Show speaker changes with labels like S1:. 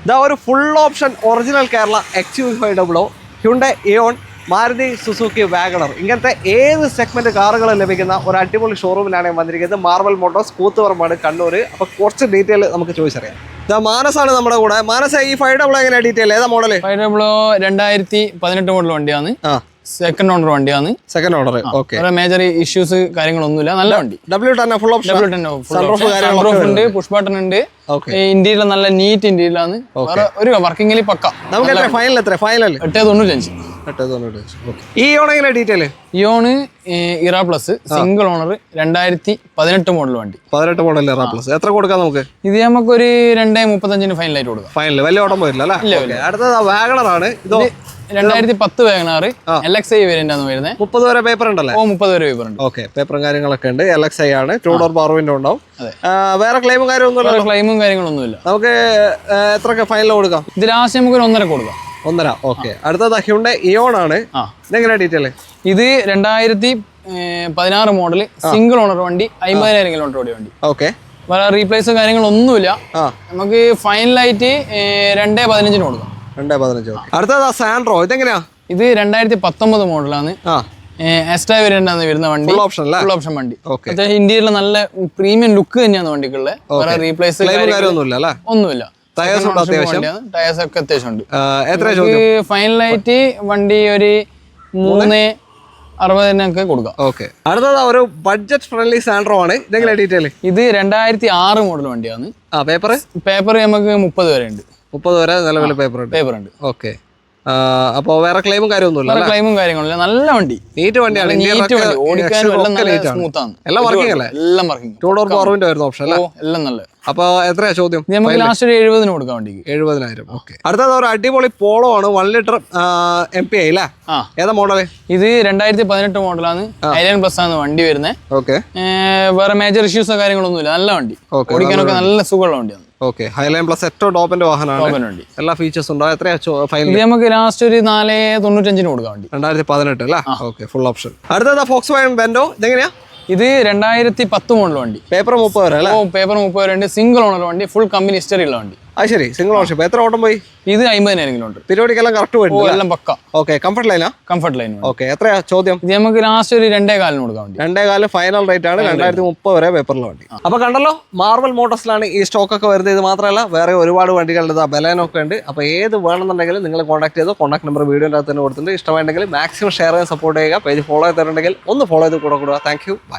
S1: ഇതാ ഒരു full option original Kerala XUV500, Hyundai Eon, Maruti Suzuki WagonR, ഇങ്ങനത്തെ ഏത് സെഗ്മെന്റ് കാറുകൾ ലഭിക്കുന്ന ഒരു അടിപൊളി ഷോറൂമിലാണ് വന്നിരിക്കുന്നത്. മാർവൽ മോട്ടോഴ്സ്, കൂത്തുപറമ്പാണ്, കണ്ണൂർ. അപ്പോൾ കുറച്ച് ഡീറ്റെയിൽ നമുക്ക് ചോദിച്ചറിയാം. ഇതാ മാനസാണ് നമ്മുടെ കൂടെ. മാനസ, ഈ 500 എങ്ങനെയാണ് ഡീറ്റെയിൽ? ഏതാ മോഡൽ?
S2: 2018 മോഡൽ വണ്ടിയാണ്. സെക്കൻഡ് ഓണർ വണ്ടിയാണ്.
S1: Second owner. Okay.
S2: Major issues കാര്യങ്ങളൊന്നുമില്ല, നല്ല വണ്ടി.
S1: W10 full option.
S2: ഉണ്ട്, പുഷ് ബട്ടൺ ഉണ്ട്. ഇന്ത്യയിലെ നല്ല നീറ്റ് ഇന്ത്യയിലാണ്. ഒരു വർക്കിംഗിൽ പക്ക.
S1: നമുക്ക് ഫൈനൽ എത്ര? ഫൈനൽ
S2: 895.
S1: ഈ ഇയോൺ എങ്ങനെ ഡീറ്റെയിൽ?
S2: ഇയോണ് ഇറ പ്ലസ് സിംഗിൾ ഓണർ 2018 മോഡൽ വണ്ടി.
S1: 18 മോഡൽ ഇറ പ്ലസ്. എത്ര കൊടുക്കാം നമുക്ക്?
S2: ഇത് നമുക്കൊരു 235 ഫൈനലായിട്ട് കൊടുക്കാം.
S1: ഫൈനൽ വലിയ ഓട്ടം പോയില്ല അല്ലേ? അടുത്തത് വാഗണർ ആണ്. ഇതോ
S2: 2010 വാഗണർ LXI വേരിയന്റ് ആണ് വരുന്നത്.
S1: 30 വരെ പേപ്പർ ഉണ്ടല്ലേ?
S2: 30 വരെ പേപ്പർ ഉണ്ട്.
S1: ഓക്കെ, പേപ്പറും കാര്യങ്ങളൊക്കെ ഉണ്ട്. LXI ആണ്. 2 ഡോർ പവർ വിൻഡോ ഉണ്ടാവും. വേറെ ക്ലെയിമും കാര്യമൊന്നുമില്ല.
S2: ക്ലെയിമും കാര്യങ്ങളൊന്നുമില്ല.
S1: നമുക്ക് എത്രയൊക്കെ ഫൈനൽ കൊടുക്കാം?
S2: ഇത് ലാസ്റ്റ് നമുക്ക് 1.5 കൊടുക്കാം.
S1: 1.5. ഓക്കെ. അടുത്തത് ഹ്യുണ്ടൈ ഇയോൺ ആണ്. ഇതെങ്ങനെ ഡീറ്റെയിൽ?
S2: ഇത് 2016 മോഡൽ സിംഗിൾ ഓണർ വണ്ടി, 50,000 കിലോമീറ്റർ ഓടിയ വണ്ടി.
S1: ഓക്കെ.
S2: വേറെ റീപ്ലേസ് കാര്യങ്ങളൊന്നുമില്ല. നമുക്ക് ഫൈനലായിട്ട് 2.15 കൊടുക്കാം.
S1: 2.15. അടുത്തത് സാൻഡ്രോ. ഇതെങ്ങനെയാ?
S2: ഇത് 2019 മോഡലാണ്. എക്സ്ട്രാ വേരിയന്റ് ആണ് വരുന്ന വണ്ടി. ഫുൾ ഓപ്ഷൻ വണ്ടി. ഇന്ത്യയിലെ നല്ല പ്രീമിയം ലുക്ക് തന്നെയാണ് വണ്ടിക്കുള്ളത്. വേറെ റീപ്ലേസ് ഒന്നുമില്ല. ടയേഴ്സ് ഒക്കെ അത്യാവശ്യമുണ്ട്. ഫൈനലായിട്ട് വണ്ടി ഒരു 360 കൊടുക്കാം.
S1: ഓക്കെ. അടുത്തത് ഒരു ബഡ്ജറ്റ് ഫ്രണ്ട്ലി സാൻഡ്രോ ആണ്. ഇതെങ്ങനെ ഡീറ്റെയിൽ?
S2: ഇത് 2006 മോഡൽ വണ്ടിയാണ്. പേപ്പർ നമുക്ക് 30 വരെ ഉണ്ട്.
S1: 30 വരെ നിലവിൽ പേപ്പർ ഉണ്ട്. ഓക്കെ. അപ്പൊ വേറെ ക്ലെയിമും കാര്യമൊന്നുമില്ല.
S2: ക്ലെയിമും കാര്യങ്ങളില്ല. നല്ല വണ്ടി,
S1: നീറ്റ് വണ്ടിയാണ്. എല്ലാം വർക്കിംഗ് അല്ലേ?
S2: എല്ലാം വർക്കിംഗ്.
S1: 2 ഡോർ പവർ വിൻഡോ വരുന്ന ഓപ്ഷൻ അല്ലേ?
S2: എല്ലാം നല്ല.
S1: അപ്പൊ എത്രയാ ചോദ്യം?
S2: നമുക്ക് ലാസ്റ്റ് ഒരു 70 കൊടുക്കാൻ വണ്ടിക്ക്.
S1: 70,000. ഓക്കെ. അടുത്തത് ഒരു അടിപൊളി പോളോ ആണ്. 1 ലിറ്റർ MPI അല്ലേ? ഏതാ മോഡല്?
S2: ഇത് 2018 മോഡലാണ്. ഐലൻഡ് പ്ലസ് ആണ് വണ്ടി വരുന്നത്.
S1: ഓക്കെ.
S2: വേറെ മേജർ ഇഷ്യൂസോ കാര്യങ്ങളൊന്നുമില്ല. നല്ല വണ്ടി, ഓടിക്കാനൊക്കെ നല്ല സുഖമുള്ള വണ്ടിയാണ്.
S1: ഓക്കെ. ഹൈലൈൻ പ്ലസ് ഏറ്റവും ടോപ്പിന്റെ വാഹനമാണ്. എല്ലാ ഫീച്ചേഴ്സും ഉണ്ടോ? എത്രയാ ഫൈനൽ?
S2: നമുക്ക് ലാസ്റ്റ് ഒരു 495 കൊടുക്കാൻ വണ്ടി.
S1: 2018 അല്ലേ? ഓക്കെ. Full option. അടുത്തത് ഫോക്സ് വാഗൺ വെൻഡോ. ഇതെങ്ങനെയാ?
S2: ഇത് 2010 മോഡൽ വണ്ടി.
S1: പേപ്പർ 30 വരെ അല്ലേ?
S2: പേപ്പർ 30 വരെ ഉണ്ട്. സിംഗിൾ ഓണർ വണ്ടി, ഫുൾ കമ്പനി ഹിസ്റ്ററി ഉള്ള വണ്ടി.
S1: ശരി. Single ownership. എത്ര ഓട്ടം പോയി?
S2: ഇത് 50,000 കിലോമീറ്റർ.
S1: പരിപാടിക്കെല്ലാം കറക്റ്റ് പോയിട്ട്
S2: എല്ലാം പക്ക.
S1: ഓക്കെ. കംഫർട്ട് ലൈനാ?
S2: Comfort line.
S1: ഓക്കെ. എത്രയാ ചോദ്യം?
S2: ഇത് നമുക്ക് ലാസ്റ്റ് ഒരു 2.25 കൊടുക്കാൻ വണ്ടി.
S1: 2.25 ഫൈനൽ റേറ്റ് ആണ്. 2030 വരെ പേപ്പറിലെ വണ്ടി. അപ്പൊ കണ്ടല്ലോ, മാർവൽ മോട്ടോഴ്സിലാണ് ഈ സ്റ്റോക്ക് ഒക്കെ വരുന്നത്. ഇത് മാത്രമല്ല വേറെ ഒരുപാട് വണ്ടികളുടെ ബലേനൊക്കെ ഉണ്ട്. അപ്പൊ ഏത് വേണമെന്നുണ്ടെങ്കിലും നിങ്ങൾ കോൺടാക്ട് ചെയ്തോ. കോൺടാക്ട് നമ്പർ വീഡിയോൻ്റെ അകത്ത് തന്നെ കൊടുത്തിട്ടുണ്ട്. ഇഷ്ടമായിട്ടുണ്ടെങ്കിൽ മാക്സിമം ഷെയർ ചെയ്യാൻ സപ്പോർട്ട് ചെയ്യുക. പേജ് ഫോളോ ചെയ്തിട്ടുണ്ടെങ്കിൽ ഒന്ന് ഫോളോ ചെയ്ത് കൂടെ. Thank you.